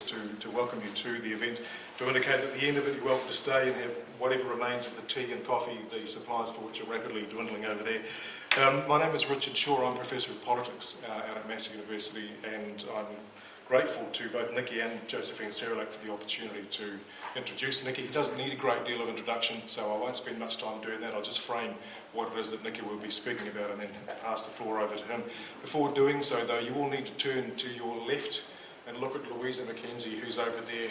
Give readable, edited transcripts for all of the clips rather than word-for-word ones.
to welcome you to the event, to indicate at the end of it you're welcome to stay and have whatever remains of the tea and coffee, the supplies for which are rapidly dwindling over there. My name is Richard Shaw. I'm Professor of Politics out at Massey University, and I'm grateful to both Nicky and Josephine Serelak for the opportunity to introduce Nicky. He doesn't need a great deal of introduction, so I won't spend much time doing that. I'll just frame what it is that Nicky will be speaking about and then pass the floor over to him. Before doing so, though, you all need to turn to your left and look at Louisa McKenzie, who's over there.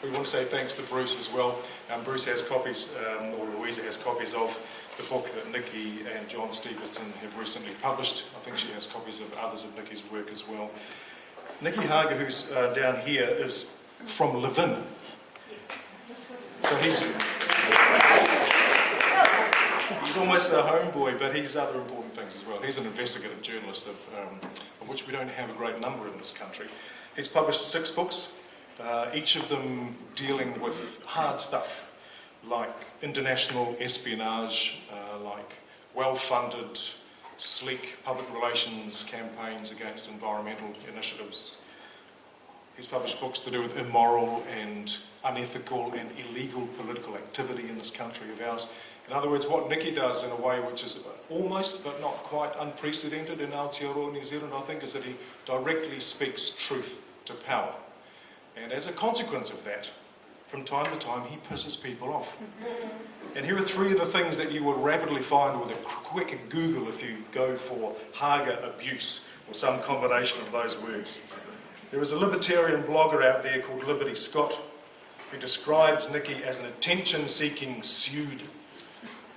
We want to say thanks to Bruce as well. Bruce has copies, or Louisa has copies of the book that Nicky and John Stephenson have recently published. I think she has copies of others of Nicky's work as well. Nicky Hager, who's down here, is from Levin. So he's almost a homeboy, but he's other important things as well. He's an investigative journalist of which we don't have a great number in this country. He's published 6 books, each of them dealing with hard stuff, like international espionage, like well-funded, sleek public relations campaigns against environmental initiatives. He's published books to do with immoral and unethical and illegal political activity in this country of ours. In other words, what Nicky does in a way which is almost but not quite unprecedented in Aotearoa, New Zealand, I think, is that he directly speaks truth to power. And as a consequence of that, from time to time, he pisses people off. And here are 3 of the things that you will rapidly find with a quick Google if you go for Hager abuse or some combination of those words. There is a libertarian blogger out there called Liberty Scott who describes Nicky as an attention-seeking pseudo,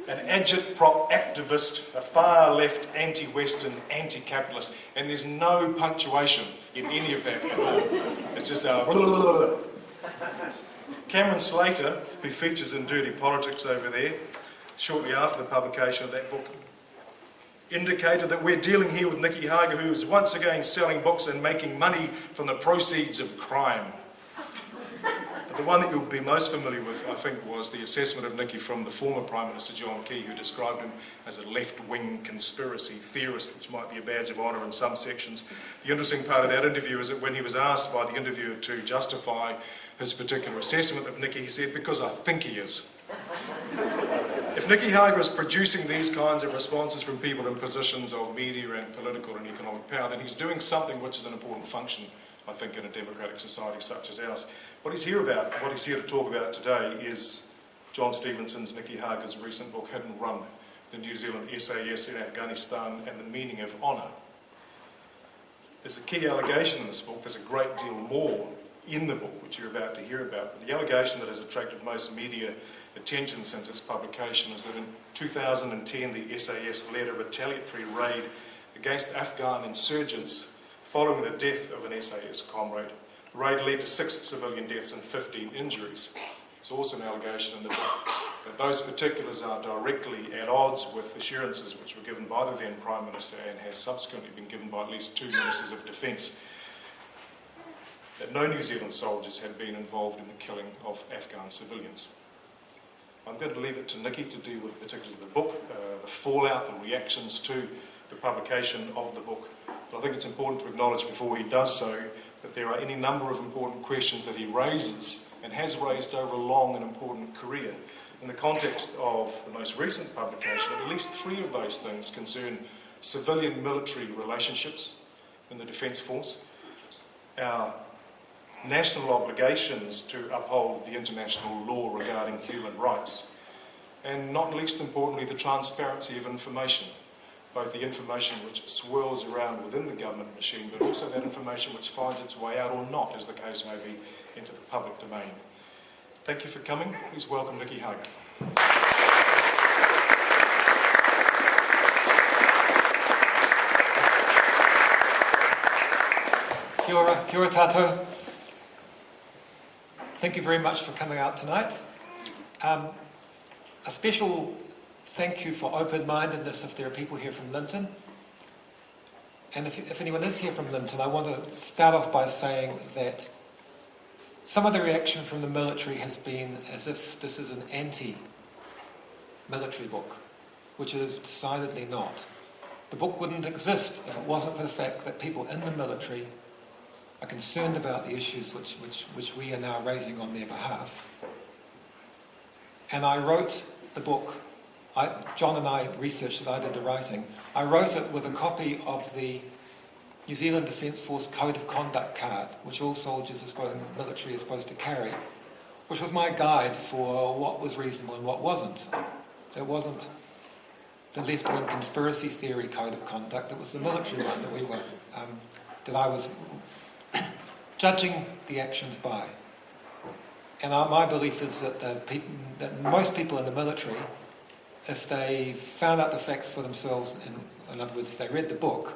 an agitprop activist, a far-left, anti-Western, anti-capitalist, and there's no punctuation in any of that at all. It's just a blah, blah, blah, blah. Cameron Slater, who features in Dirty Politics over there, shortly after the publication of that book, indicated that we're dealing here with Nicky Hager, who is once again selling books and making money from the proceeds of crime. But the one that you'll be most familiar with, I think, was the assessment of Nicky from the former Prime Minister John Key, who described him as a left-wing conspiracy theorist, which might be a badge of honour in some sections. The interesting part of that interview is that when he was asked by the interviewer to justify his particular assessment of Nicky, he said, "Because I think he is." If Nicky Hager is producing these kinds of responses from people in positions of media and political and economic power, then he's doing something which is an important function, I think, in a democratic society such as ours. What he's here to talk about today is John Stephenson's, Nicky Hager's recent book, Hidden Run, the New Zealand SAS in Afghanistan and the Meaning of Honour. There's a key allegation in this book. There's a great deal more in the book, which you're about to hear about. But the allegation that has attracted most media attention since its publication is that in 2010 the SAS led a retaliatory raid against Afghan insurgents following the death of an SAS comrade. The raid led to 6 civilian deaths and 15 injuries. There's also an allegation in the book that those particulars are directly at odds with assurances which were given by the then Prime Minister and has subsequently been given by at least 2 Ministers of Defence, that no New Zealand soldiers had been involved in the killing of Afghan civilians. I'm going to leave it to Nicky to deal with the particulars of the book, the fallout, the reactions to the publication of the book. But I think it's important to acknowledge before he does so that there are any number of important questions that he raises and has raised over a long and important career. In the context of the most recent publication, at least 3 of those things concern civilian-military relationships in the Defence Force, our national obligations to uphold the international law regarding human rights, and not least importantly, the transparency of information, both the information which swirls around within the government machine, but also that information which finds its way out or not, as the case may be, into the public domain. Thank you for coming. Please welcome Nicky Hager. Kia ora tātou. Thank you very much for coming out tonight. A special thank you for open-mindedness if there are people here from Linton. And if anyone is here from Linton, I want to start off by saying that some of the reaction from the military has been as if this is an anti-military book, which it is decidedly not. The book wouldn't exist if it wasn't for the fact that people in the military are concerned about the issues which we are now raising on their behalf. And I wrote the book. John and I researched it, I did the writing. I wrote it with a copy of the New Zealand Defence Force Code of Conduct card, which all soldiers in the military are supposed to carry, which was my guide for what was reasonable and what wasn't. It wasn't the left-wing conspiracy theory code of conduct, it was the military one that I was judging the actions by. And my belief is that most people in the military, if they found out the facts for themselves, in other words, if they read the book,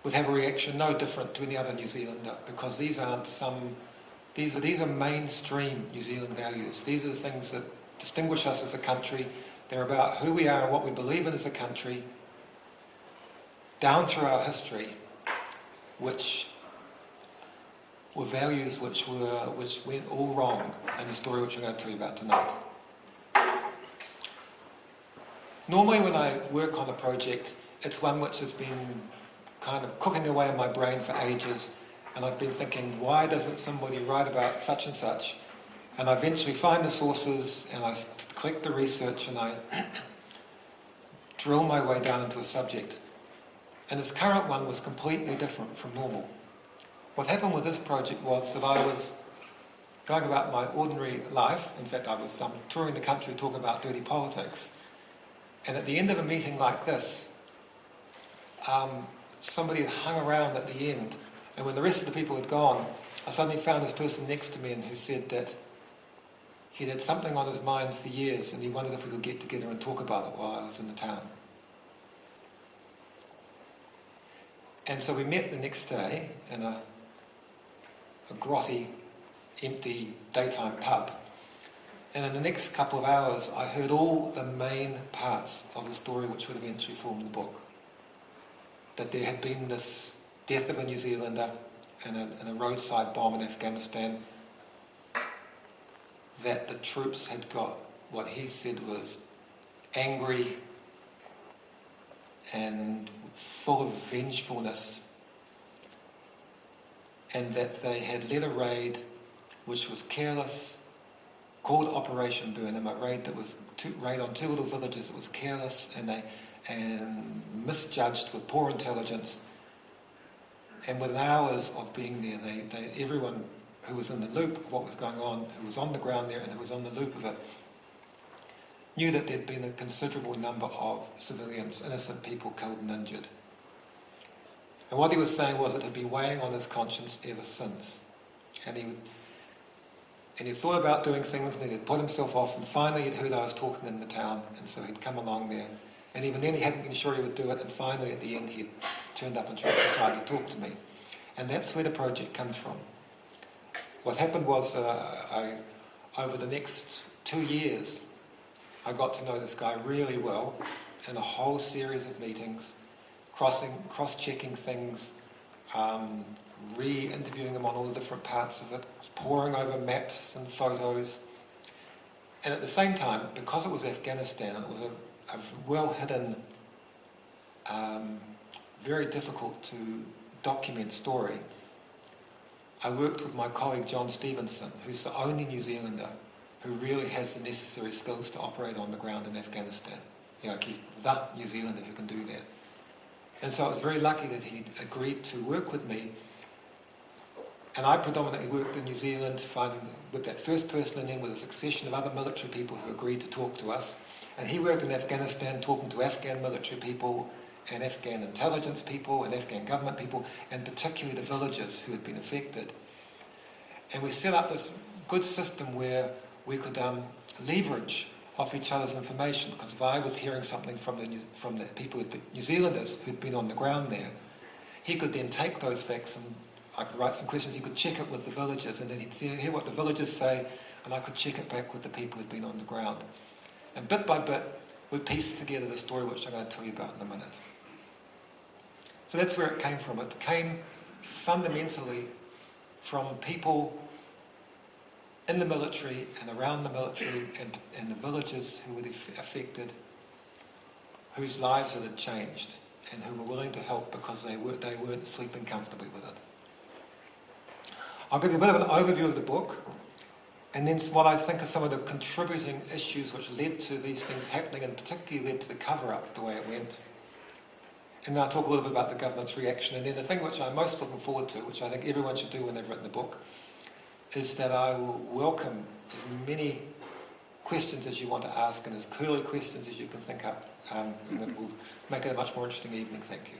would have a reaction no different to any other New Zealander, because these are mainstream New Zealand values. These are the things that distinguish us as a country. They're about who we are and what we believe in as a country, down through our history, which were values which went all wrong in the story which I'm going to tell you about tonight. Normally when I work on a project, it's one which has been kind of cooking away in my brain for ages, and I've been thinking, why doesn't somebody write about such and such? And I eventually find the sources, and I collect the research, and I drill my way down into a subject. And this current one was completely different from normal. What happened with this project was that I was going about my ordinary life. In fact, I was touring the country talking about dirty politics. And at the end of a meeting like this, somebody had hung around at the end, and when the rest of the people had gone, I suddenly found this person next to me and who said that he'd had something on his mind for years and he wondered if we could get together and talk about it while I was in the town. And so we met the next day in a grotty, empty daytime pub, and in the next couple of hours I heard all the main parts of the story which would eventually form the book. That there had been this death of a New Zealander in a roadside bomb in Afghanistan, that the troops had got what he said was angry and full of vengefulness, and that they had led a raid which was careless, called Operation Burnham, a raid that was raid on two little villages. It was careless and misjudged with poor intelligence. And within hours of being there, everyone who was in the loop of what was going on, who was on the ground there and who was on the loop of it, knew that there'd been a considerable number of civilians, innocent people killed and injured. And what he was saying was it had been weighing on his conscience ever since. And he thought about doing things and he'd put himself off, and finally he'd heard I was talking in the town, and so he'd come along there. And even then he hadn't been sure he would do it, and finally at the end he turned up and tried to decide to talk to me. And that's where the project comes from. What happened was, over the next 2 years, I got to know this guy really well in a whole series of meetings, cross-checking things, re-interviewing him on all the different parts of it, poring over maps and photos. And at the same time, because it was Afghanistan, it was a well-hidden, very difficult to document story. I worked with my colleague John Stephenson, who's the only New Zealander who really has the necessary skills to operate on the ground in Afghanistan. He's the New Zealander who can do that. And so I was very lucky that he agreed to work with me. And I predominantly worked in New Zealand, with that first person, and then with a succession of other military people who agreed to talk to us. And he worked in Afghanistan talking to Afghan military people and Afghan intelligence people and Afghan government people, and particularly the villagers who had been affected. And we set up this good system where we could leverage off each other's information, because if I was hearing something from the people, New Zealanders who'd been on the ground there, he could then take those facts and I could write some questions, he could check it with the villagers, and then he'd hear what the villagers say, and I could check it back with the people who'd been on the ground. And bit by bit, we pieced together the story which I'm going to tell you about in a minute. So that's where it came from. It came fundamentally from people in the military and around the military and the villagers who were affected, whose lives it had changed, and who were willing to help because they weren't sleeping comfortably with it. I'll give you a bit of an overview of the book, and then what I think are some of the contributing issues which led to these things happening, and particularly led to the cover-up the way it went. And then I'll talk a little bit about the government's reaction. And then the thing which I'm most looking forward to, which I think everyone should do when they've written the book, is that I will welcome as many questions as you want to ask and as curly questions as you can think up. And that will make it a much more interesting evening. Thank you.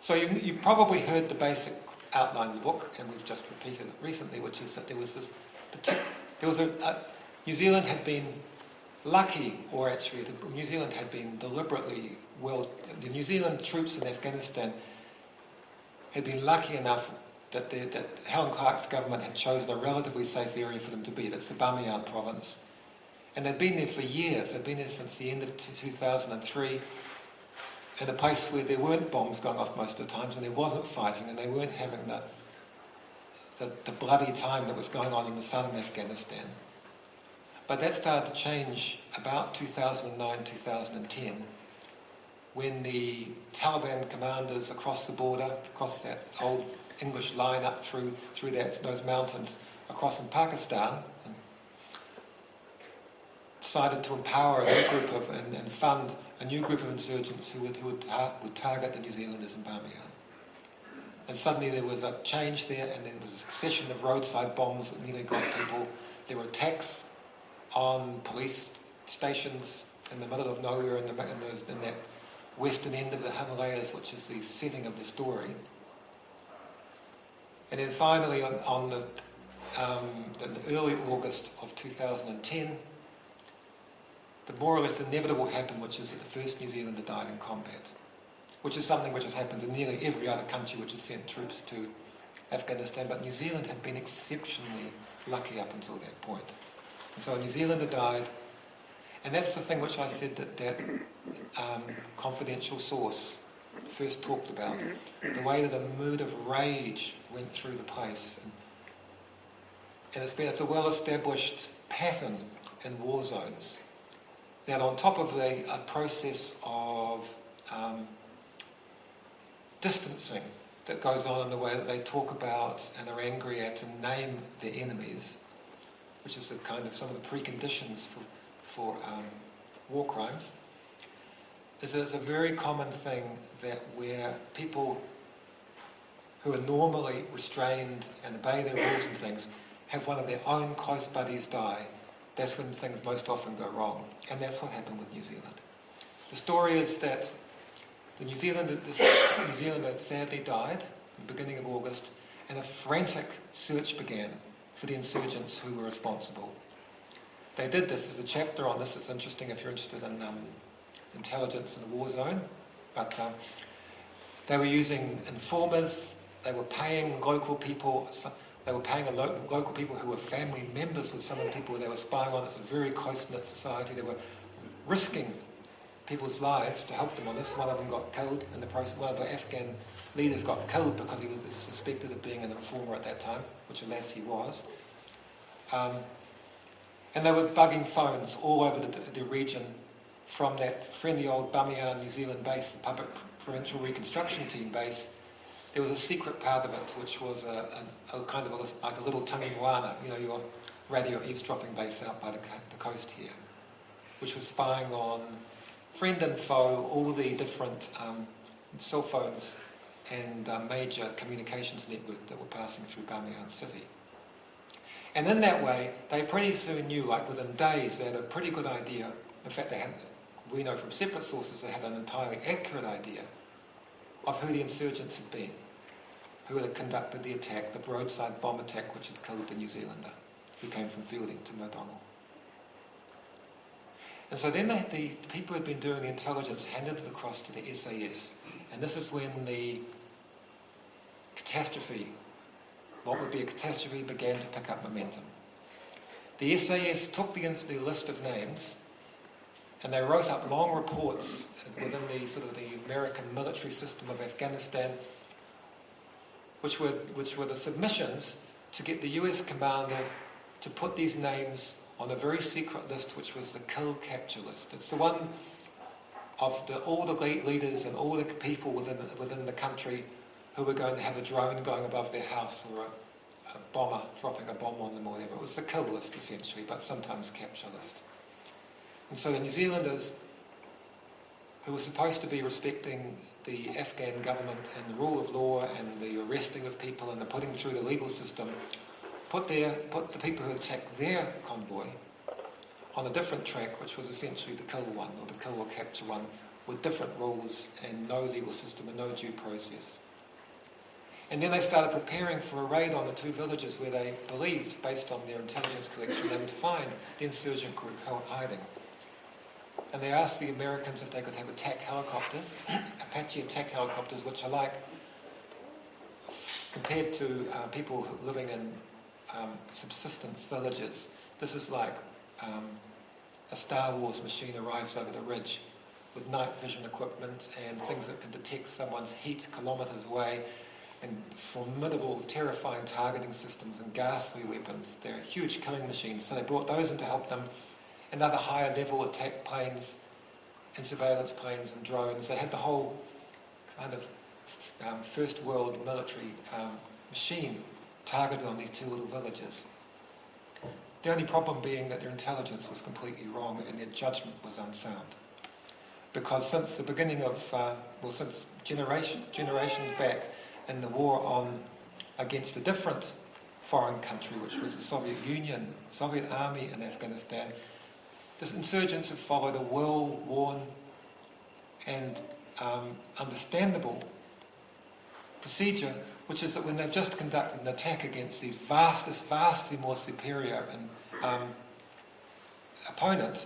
So you probably heard the basic outline of the book, and we've just repeated it recently, which is that there was New Zealand had been lucky, or actually New Zealand had been deliberately the New Zealand troops in Afghanistan had been lucky enough that Helen Clark's government had chosen a relatively safe area for them to be. That's the Bamiyan province. And they'd been there for years. They'd been there since the end of 2003, in a place where there weren't bombs going off most of the times, and there wasn't fighting, and they weren't having the bloody time that was going on in the southern Afghanistan. But that started to change about 2009, 2010, when the Taliban commanders across the border, across that old English line up through those mountains, across in Pakistan, decided to empower a new group and fund a new group of insurgents who would target the New Zealanders in Bamiyan. And suddenly there was a change there, and there was a succession of roadside bombs that nearly got people. There were attacks on police stations in the middle of nowhere in that western end of the Himalayas, which is the setting of the story. And then finally, in early August of 2010, the more or less inevitable happened, which is that the first New Zealander died in combat, which is something which has happened in nearly every other country which had sent troops to Afghanistan, but New Zealand had been exceptionally lucky up until that point. And so a New Zealander died, and that's the thing which I said that confidential source first talked about, the way that a mood of rage went through the place. And it's a well-established pattern in war zones, that on top of a process of distancing that goes on in the way that they talk about and are angry at and name their enemies, which is some of the preconditions for war crimes, is a very common thing that where people who are normally restrained and obey their rules and things have one of their own close buddies die. That's when things most often go wrong. And that's what happened with New Zealand. The story is that the New Zealander sadly died at the beginning of August, and a frantic search began for the insurgents who were responsible. They did this. There's a chapter on this. It's interesting if you're interested in intelligence in a war zone. But they were using informers. They were paying local people. They were paying local people who were family members with some of the people they were spying on. It's a very close-knit society. They were risking people's lives to help them on this. One of them got killed in the process. One of the Afghan leaders got killed because he was suspected of being an informer at that time, which alas he was. And they were bugging phones all over the region from that friendly old Bamiyan New Zealand base, the Public Provincial Reconstruction Team base. There was a secret part of it, which was like a little tangiwana, your radio eavesdropping base out by the coast here, which was spying on friend and foe, all the different cell phones and major communications network that were passing through Bamiyan City. And in that way, they pretty soon knew, like within days, they had a pretty good idea. In fact, we know from separate sources, they had an entirely accurate idea of who the insurgents had been, who had conducted the attack, the roadside bomb attack which had killed the New Zealander who came from Fielding to O'Donnell. And so then the people who had been doing the intelligence handed it across to the SAS. And this is when the catastrophe, what would be a catastrophe, began to pick up momentum. The SAS took the list of names and they wrote up long reports within the American military system of Afghanistan, which were the submissions to get the US commander to put these names on a very secret list, which was the kill-capture list. It's the one of all the leaders and all the people within the country who were going to have a drone going above their house or a bomber dropping a bomb on them or whatever. It was the kill list essentially, but sometimes capture list. And so the New Zealanders, who were supposed to be respecting the Afghan government and the rule of law and the arresting of people and the putting through the legal system, put the people who attacked their convoy on a different track, which was essentially the kill one, or the kill or capture one, with different rules and no legal system and no due process. And then they started preparing for a raid on the two villages where they believed, based on their intelligence collection, they would find the insurgent group hiding. And they asked the Americans if they could have attack helicopters, Apache attack helicopters, which are like, compared to people living in subsistence villages, this is like a Star Wars machine arrives over the ridge with night vision equipment and things that can detect someone's heat kilometres away, and formidable, terrifying targeting systems and ghastly weapons. They're huge killing machines, so they brought those in to help them, and other higher level attack planes and surveillance planes and drones. They had the whole kind of first world military machine targeted on these two little villages. The only problem being that their intelligence was completely wrong and their judgment was unsound. Because since the beginning of, since generations back in the war against a different foreign country, which was the Soviet Union, Soviet Army in Afghanistan, the insurgents have followed a well-worn and understandable procedure, which is that when they've just conducted an attack against these vastly more superior opponent,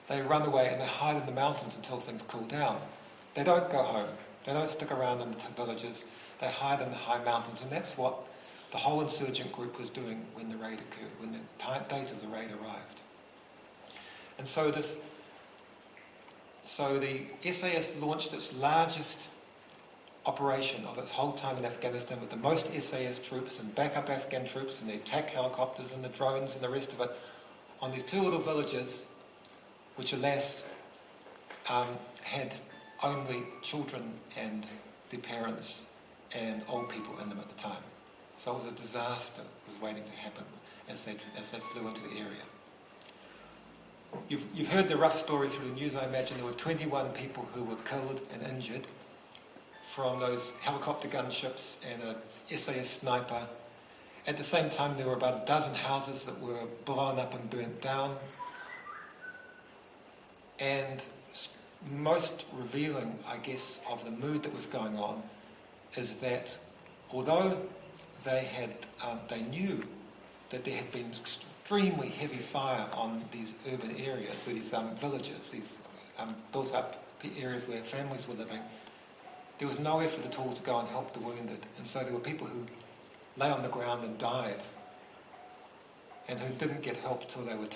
they run away and they hide in the mountains until things cool down. They don't go home. They don't stick around in the villages. They hide in the high mountains, and that's what the whole insurgent group was doing when the raid occurred, when the date of the raid arrived. And so the SAS launched its largest operation of its whole time in Afghanistan, with the most SAS troops and backup Afghan troops and the attack helicopters and the drones and the rest of it on these two little villages, which alas had only children and their parents and old people in them at the time. So it was a disaster was waiting to happen as they flew into the area. You've heard the rough story through the news. I imagine there were 21 people who were killed and injured from those helicopter gunships and a SAS sniper. At the same time, there were about a dozen houses that were blown up and burnt down. And most revealing, I guess, of the mood that was going on is that although they knew that there had been extremely heavy fire on these urban areas, these villages, these built-up areas where families were living, there was no effort at all to go and help the wounded. And so there were people who lay on the ground and died, and who didn't get help till they were,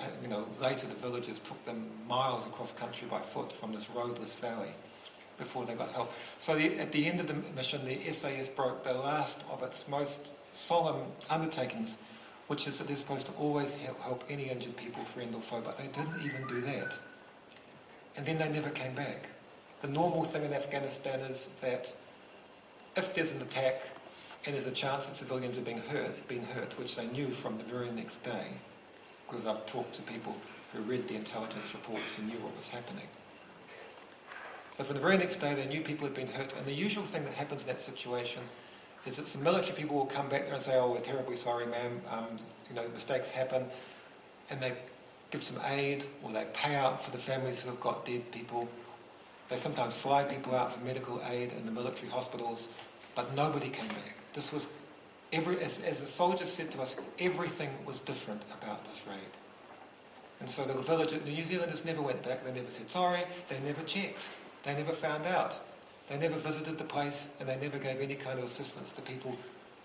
later the villagers took them miles across country by foot from this roadless valley before they got help. So at the end of the mission, the SAS broke the last of its most solemn undertakings, which is that they're supposed to always help any injured people, friend or foe, but they didn't even do that. And then they never came back. The normal thing in Afghanistan is that if there's an attack and there's a chance that civilians are being hurt, which they knew from the very next day, because I've talked to people who read the intelligence reports and knew what was happening. So from the very next day, they knew people had been hurt, and the usual thing that happens in that situation is that some military people will come back there and say, "Oh, we're terribly sorry, ma'am, mistakes happen," and they give some aid, or they pay out for the families who have got dead people. They sometimes fly people out for medical aid in the military hospitals, but nobody came back. This was, as the soldiers said to us, everything was different about this raid. And so the New Zealanders never went back, they never said sorry, they never checked, they never found out, they never visited the place, and they never gave any kind of assistance to people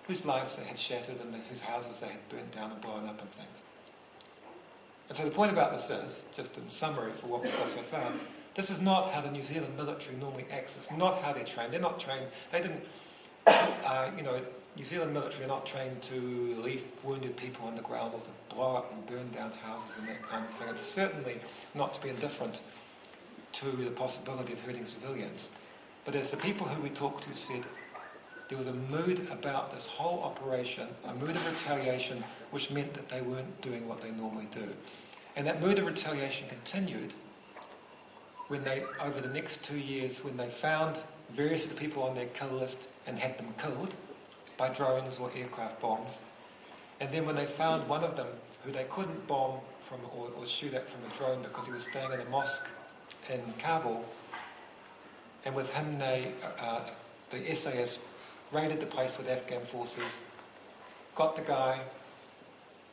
whose lives they had shattered and whose houses they had burnt down and blown up and things. And so the point about this is, just in summary for what we've also found, this is not how the New Zealand military normally acts. It's not how they're trained. They're not trained. They didn't, New Zealand military are not trained to leave wounded people on the ground or to blow up and burn down houses and that kind of thing. It's certainly not to be indifferent to the possibility of hurting civilians. But as the people who we talked to said, there was a mood about this whole operation, a mood of retaliation, which meant that they weren't doing what they normally do. And that mood of retaliation continued when they, over the next 2 years, when they found various of the people on their kill list and had them killed by drones or aircraft bombs. And then when they found one of them who they couldn't bomb from or shoot at from a drone because he was staying in a mosque in Kabul, and with him the SAS raided the place with Afghan forces, got the guy,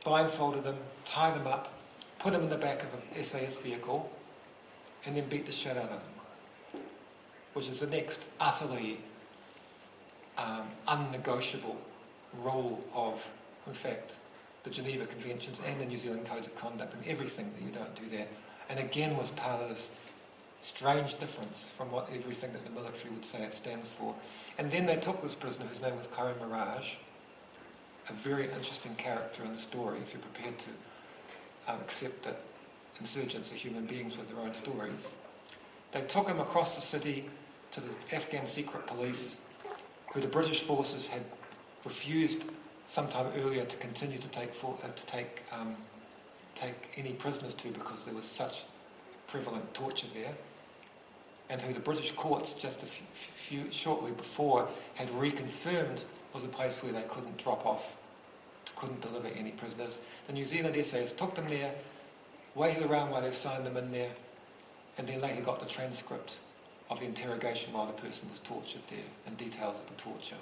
blindfolded him, tied him up, put him in the back of an SAS vehicle, and then beat the shit out of him, which is the next utterly unnegotiable rule of, in fact, the Geneva Conventions and the New Zealand Codes of Conduct and everything, that you don't do that. And again was part of this strange difference from what everything that the military would say it stands for. And then they took this prisoner whose name was Karen Mirage, a very interesting character in the story if you're prepared to accept that insurgents are human beings with their own stories. They took him across the city to the Afghan secret police, who the British forces had refused sometime earlier to continue to take any prisoners to, because there was such prevalent torture there, and who the British courts just shortly before had reconfirmed was a place where they couldn't drop off, couldn't deliver any prisoners. The New Zealand SAS took them there, waited around while they signed them in there, and then later got the transcript of the interrogation while the person was tortured there, and details of the torture,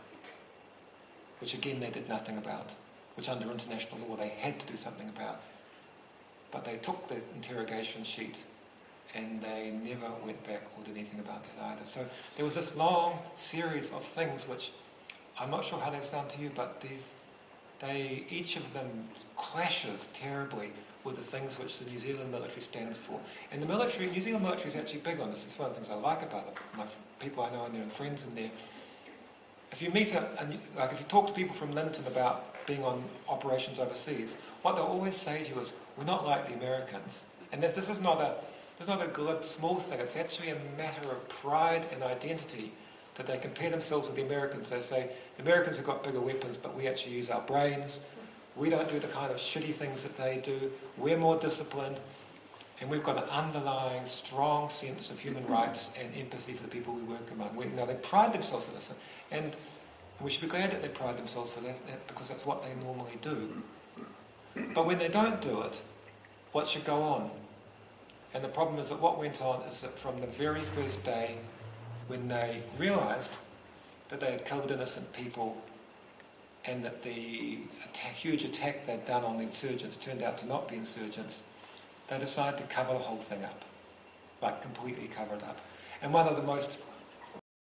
which again they did nothing about, which under international law they had to do something about. But they took the interrogation sheet and they never went back or did anything about that either. So there was this long series of things which, I'm not sure how they sound to you, but each of them clashes terribly with the things which the New Zealand military stands for. And the New Zealand military is actually big on this. It's one of the things I like about it. My people I know in there and friends in there. If you meet if you talk to people from Linton about being on operations overseas, what they'll always say to you is, we're not like the Americans. And this is not a glib, small thing. It's actually a matter of pride and identity that they compare themselves with the Americans. They say, the Americans have got bigger weapons, but we actually use our brains. We don't do the kind of shitty things that they do. We're more disciplined. And we've got an underlying, strong sense of human rights and empathy for the people we work among. Now, they pride themselves for this. And we should be glad that they pride themselves for that, because that's what they normally do. But when they don't do it, what should go on? And the problem is that what went on is that from the very first day, when they realised that they had killed innocent people and that the huge attack they'd done on the insurgents turned out to not be insurgents, they decided to cover the whole thing up, like completely cover it up. And one of the most